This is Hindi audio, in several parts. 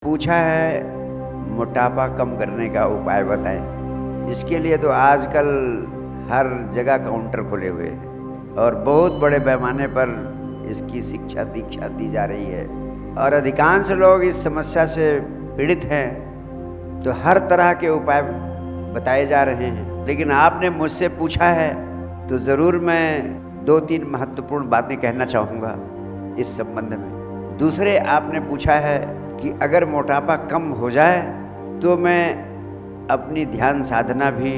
पूछा है मोटापा कम करने का उपाय बताएं। इसके लिए तो आजकल हर जगह काउंटर खुले हुए हैं और बहुत बड़े पैमाने पर इसकी शिक्षा दीक्षा दी जा रही है और अधिकांश लोग इस समस्या से पीड़ित हैं, तो हर तरह के उपाय बताए जा रहे हैं। लेकिन आपने मुझसे पूछा है तो ज़रूर मैं 2-3 महत्वपूर्ण बातें कहना चाहूँगा इस संबंध में। दूसरे, आपने पूछा है कि अगर मोटापा कम हो जाए तो मैं अपनी ध्यान साधना भी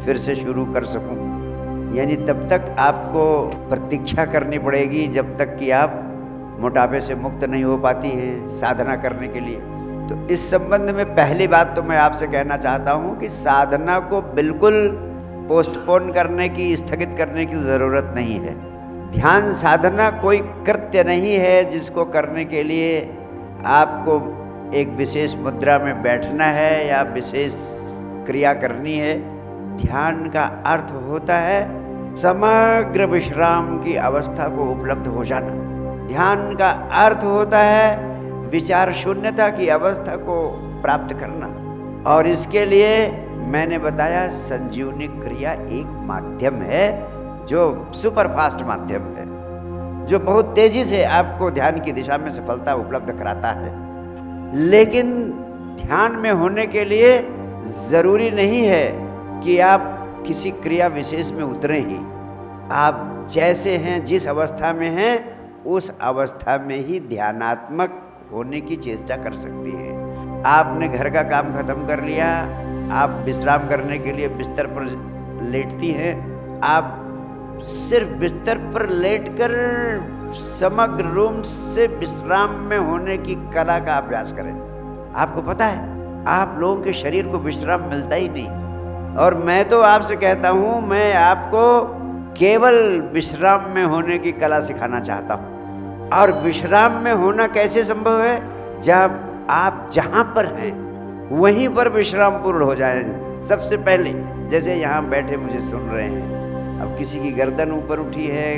फिर से शुरू कर सकूं। यानी तब तक आपको प्रतीक्षा करनी पड़ेगी जब तक कि आप मोटापे से मुक्त नहीं हो पाती हैं साधना करने के लिए। तो इस संबंध में पहली बात तो मैं आपसे कहना चाहता हूं कि साधना को बिल्कुल पोस्टपोन करने की, स्थगित करने की ज़रूरत नहीं है। ध्यान साधना कोई कृत्य नहीं है जिसको करने के लिए आपको एक विशेष मुद्रा में बैठना है या विशेष क्रिया करनी है। ध्यान का अर्थ होता है समग्र विश्राम की अवस्था को उपलब्ध हो जाना। ध्यान का अर्थ होता है विचार शून्यता की अवस्था को प्राप्त करना। और इसके लिए मैंने बताया संजीवनी क्रिया एक माध्यम है, जो सुपरफास्ट माध्यम है, जो बहुत तेजी से आपको ध्यान की दिशा में सफलता उपलब्ध कराता है। लेकिन ध्यान में होने के लिए ज़रूरी नहीं है कि आप किसी क्रिया विशेष में उतरें ही। आप जैसे हैं, जिस अवस्था में हैं, उस अवस्था में ही ध्यानात्मक होने की चेष्टा कर सकती हैं। आपने घर का काम खत्म कर लिया, आप विश्राम करने के लिए बिस्तर पर लेटती हैं। आप सिर्फ बिस्तर पर लेटकर समग्र रूम से विश्राम में होने की कला का अभ्यास करें। आपको पता है आप लोगों के शरीर को विश्राम मिलता ही नहीं। और मैं तो आपसे कहता हूँ, मैं आपको केवल विश्राम में होने की कला सिखाना चाहता हूँ। और विश्राम में होना कैसे संभव है? जब आप जहाँ पर हैं वहीं पर विश्राम पूर्ण हो जाए। सबसे पहले जैसे यहाँ बैठे मुझे सुन रहे हैं, अब किसी की गर्दन ऊपर उठी है,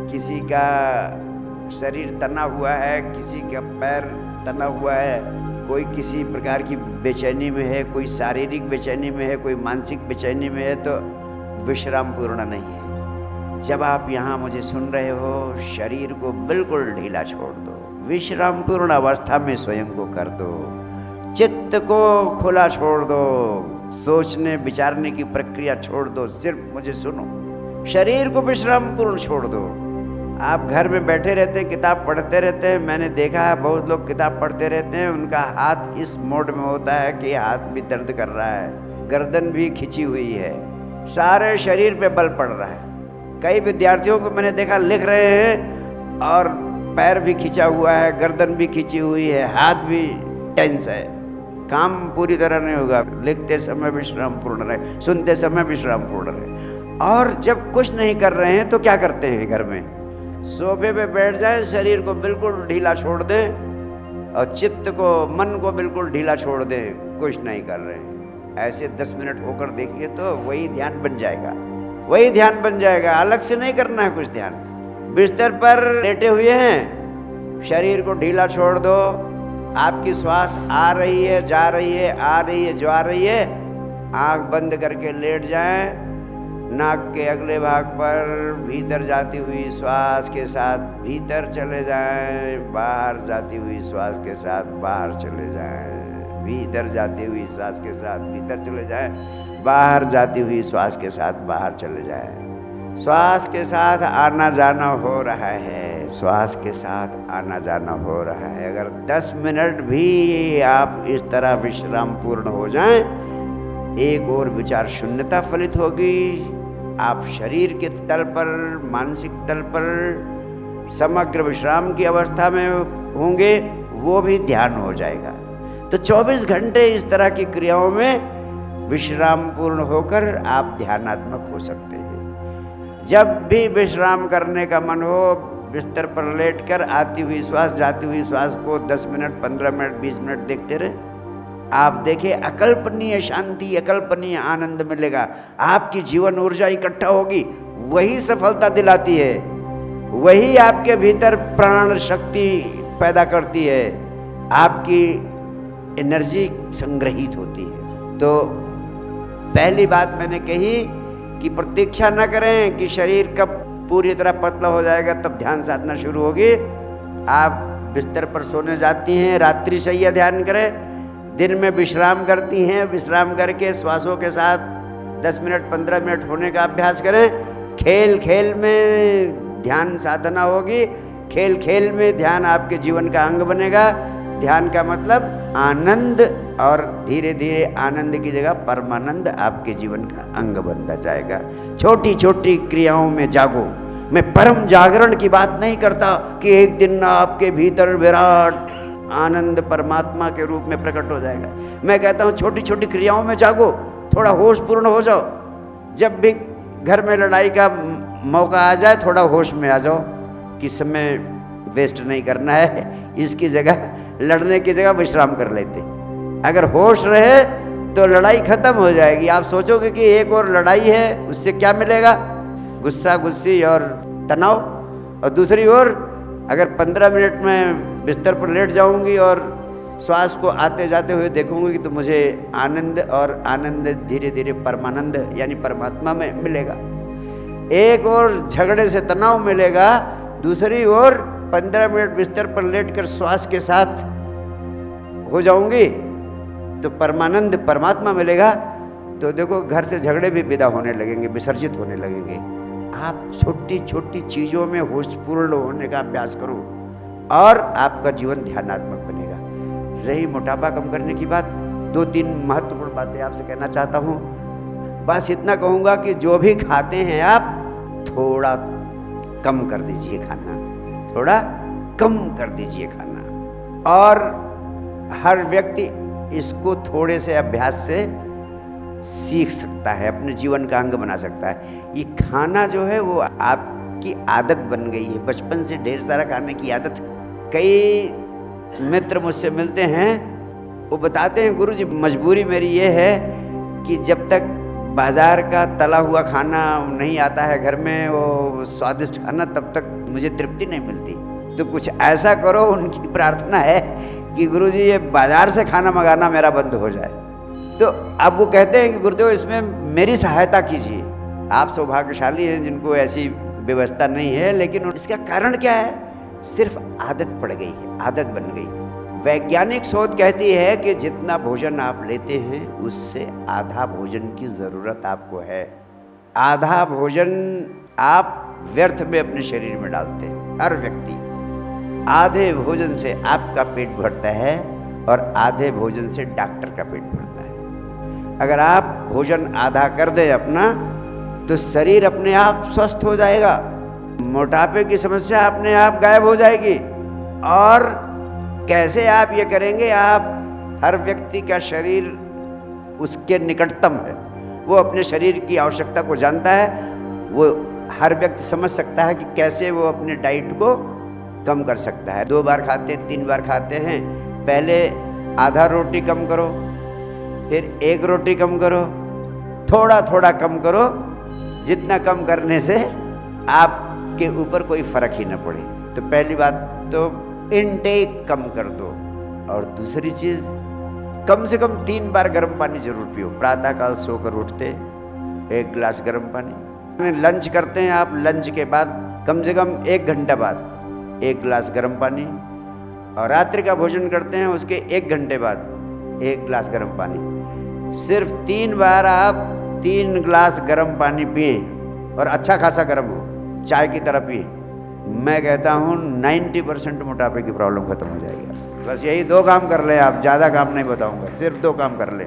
किसी का शरीर तना हुआ है, किसी का पैर तना हुआ है, कोई किसी प्रकार की बेचैनी में है, कोई शारीरिक बेचैनी में है, कोई मानसिक बेचैनी में है, तो विश्राम पूर्ण नहीं है। जब आप यहाँ मुझे सुन रहे हो, शरीर को बिल्कुल ढीला छोड़ दो, विश्राम पूर्ण अवस्था में स्वयं को कर दो, चित्त को खुला छोड़ दो, सोचने विचारने की प्रक्रिया छोड़ दो, सिर्फ मुझे सुनो। शरीर को विश्राम पूर्ण छोड़ दो। आप घर में बैठे रहते हैं, किताब पढ़ते रहते हैं। मैंने देखा है बहुत लोग किताब पढ़ते रहते हैं, उनका हाथ इस मोड में होता है कि हाथ भी दर्द कर रहा है, गर्दन भी खिंची हुई है, सारे शरीर पे बल पड़ रहा है। कई विद्यार्थियों को मैंने देखा लिख रहे हैं और पैर भी खिंचा हुआ है, गर्दन भी खिंची हुई है, हाथ भी टेंस है। काम पूरी तरह नहीं होगा। लिखते समय विश्राम पूर्ण रहे, सुनते समय विश्राम पूर्ण रहे। और जब कुछ नहीं कर रहे हैं तो क्या करते हैं? घर में सोफे पे बैठ जाए, शरीर को बिल्कुल ढीला छोड़ दें और चित्त को, मन को बिल्कुल ढीला छोड़ दें, कुछ नहीं कर रहे हैं। ऐसे 10 मिनट होकर देखिए तो वही ध्यान बन जाएगा, वही ध्यान बन जाएगा। अलग से नहीं करना है कुछ ध्यान। बिस्तर पर लेटे हुए हैं, शरीर को ढीला छोड़ दो। आपकी श्वास आ रही है, जा रही है, आ रही है, जा रही है। आँख बंद करके लेट जाएं। नाक के अगले भाग पर भीतर जाती हुई श्वास के साथ भीतर चले जाएं, बाहर जाती हुई श्वास के साथ बाहर चले जाएं, भीतर जाती हुई श्वास के साथ भीतर चले जाएं, बाहर जाती हुई श्वास के साथ बाहर चले जाएं। श्वास के साथ आना जाना हो रहा है, श्वास के साथ आना जाना हो रहा है। अगर 10 मिनट भी आप इस तरह विश्राम पूर्ण हो जाएं, एक और विचार शून्यता फलित होगी। आप शरीर के तल पर, मानसिक तल पर समग्र विश्राम की अवस्था में होंगे, वो भी ध्यान हो जाएगा। तो 24 घंटे इस तरह की क्रियाओं में विश्राम पूर्ण होकर आप ध्यानात्मक हो सकते हैं। जब भी विश्राम करने का मन हो, बिस्तर पर लेटकर आती हुई श्वास, जाती हुई श्वास को 10 मिनट, 15 मिनट, 20 मिनट देखते रहे। आप देखिए अकल्पनीय शांति, अकल्पनीय आनंद मिलेगा। आपकी जीवन ऊर्जा इकट्ठा होगी, वही सफलता दिलाती है, वही आपके भीतर प्राण शक्ति पैदा करती है। आपकी एनर्जी संग्रहित होती है। तो पहली बात मैंने कही कि प्रतीक्षा न करें कि शरीर कब पूरी तरह पतला हो जाएगा तब ध्यान साधना शुरू होगी। आप बिस्तर पर सोने जाती हैं, रात्रि शैया ध्यान करें, दिन में विश्राम करती हैं, विश्राम करके श्वासों के साथ 10 मिनट 15 मिनट होने का अभ्यास करें। खेल खेल में ध्यान साधना होगी, खेल खेल में ध्यान आपके जीवन का अंग बनेगा। ध्यान का मतलब आनंद, और धीरे धीरे आनंद की जगह परमानंद आपके जीवन का अंग बनता जाएगा। छोटी छोटी क्रियाओं में जागो। मैं परम जागरण की बात नहीं करता कि एक दिन आपके भीतर विराट आनंद परमात्मा के रूप में प्रकट हो जाएगा। मैं कहता हूँ छोटी छोटी क्रियाओं में जागो, थोड़ा होश पूर्ण हो जाओ। जब भी घर में लड़ाई का मौका आ जाए थोड़ा होश में आ जाओ कि समय वेस्ट नहीं करना है, इसकी जगह लड़ने की जगह विश्राम कर लेते। अगर होश रहे तो लड़ाई खत्म हो जाएगी। आप सोचोगे कि एक और लड़ाई है, उससे क्या मिलेगा? गुस्सा गुस्सी और तनाव। और दूसरी ओर अगर 15 मिनट में बिस्तर पर लेट जाऊंगी और श्वास को आते जाते हुए देखूंगी तो मुझे आनंद, और आनंद धीरे धीरे परमानंद यानी परमात्मा में मिलेगा। एक और झगड़े से तनाव मिलेगा, दूसरी ओर 15 मिनट बिस्तर पर लेटकर श्वास के साथ हो जाऊंगी तो परमानंद परमात्मा मिलेगा। तो देखो घर से झगड़े भी विदा होने लगेंगे, विसर्जित होने लगेंगे। आप छोटी छोटी चीज़ों में होशपूर्ण होने का अभ्यास करो और आपका जीवन ध्यानात्मक बनेगा। रही मोटापा कम करने की बात, 2-3 महत्वपूर्ण बातें आपसे कहना चाहता हूँ। बस इतना कहूँगा कि जो भी खाते हैं आप थोड़ा कम कर दीजिए खाना, थोड़ा कम कर दीजिए खाना। और हर व्यक्ति इसको थोड़े से अभ्यास से सीख सकता है, अपने जीवन का अंग बना सकता है। ये खाना जो है वो आपकी आदत बन गई है, बचपन से ढेर सारा खाने की आदत। कई मित्र मुझसे मिलते हैं, वो बताते हैं गुरुजी मजबूरी मेरी ये है कि जब तक बाज़ार का तला हुआ खाना नहीं आता है घर में, वो स्वादिष्ट खाना, तब तक मुझे तृप्ति नहीं मिलती। तो कुछ ऐसा करो, उनकी प्रार्थना है कि गुरुजी ये बाज़ार से खाना मंगाना मेरा बंद हो जाए। तो अब वो कहते हैं कि गुरुदेव इसमें मेरी सहायता कीजिए। आप सौभाग्यशाली हैं जिनको ऐसी व्यवस्था नहीं है, लेकिन इसका कारण क्या है? सिर्फ आदत पड़ गई है, आदत बन गई है। वैज्ञानिक शोध कहती है कि जितना भोजन आप लेते हैं उससे आधा भोजन की ज़रूरत आपको है। आधा भोजन आप व्यर्थ में अपने शरीर में डालते हैं, हर व्यक्ति। आधे भोजन से आपका पेट भरता है और आधे भोजन से डॉक्टर का पेट भरता है। अगर आप भोजन आधा कर दें अपना तो शरीर अपने आप स्वस्थ हो जाएगा, मोटापे की समस्या अपने आप गायब हो जाएगी। और कैसे आप ये करेंगे? आप हर व्यक्ति का शरीर उसके निकटतम है, वो अपने शरीर की आवश्यकता को जानता है। वो हर व्यक्ति समझ सकता है कि कैसे वो अपने डाइट को कम कर सकता है। 2 बार खाते 3 बार खाते हैं, पहले आधा रोटी कम करो, फिर 1 रोटी कम करो, थोड़ा थोड़ा कम करो। जितना कम करने से आपके ऊपर कोई फर्क ही न पड़े। तो पहली बात तो इनटेक कम कर दो। और दूसरी चीज़, कम से कम 3 बार गर्म पानी जरूर पियो। प्रातःकाल सोकर उठते 1 गिलास गर्म पानी, लंच करते हैं आप, लंच के बाद कम से कम 1 घंटा बाद 1 गिलास गर्म पानी, और रात्रि का भोजन करते हैं उसके 1 घंटे बाद 1 गिलास गर्म पानी। सिर्फ 3 बार आप 3 गिलास गर्म पानी पिए और अच्छा खासा गर्म हो, चाय की तरह पिए। मैं कहता हूँ 90% मोटापे की प्रॉब्लम खत्म हो जाएगी। बस यही 2 काम कर लें आप, ज़्यादा काम नहीं बताऊँगा, सिर्फ 2 काम कर लें।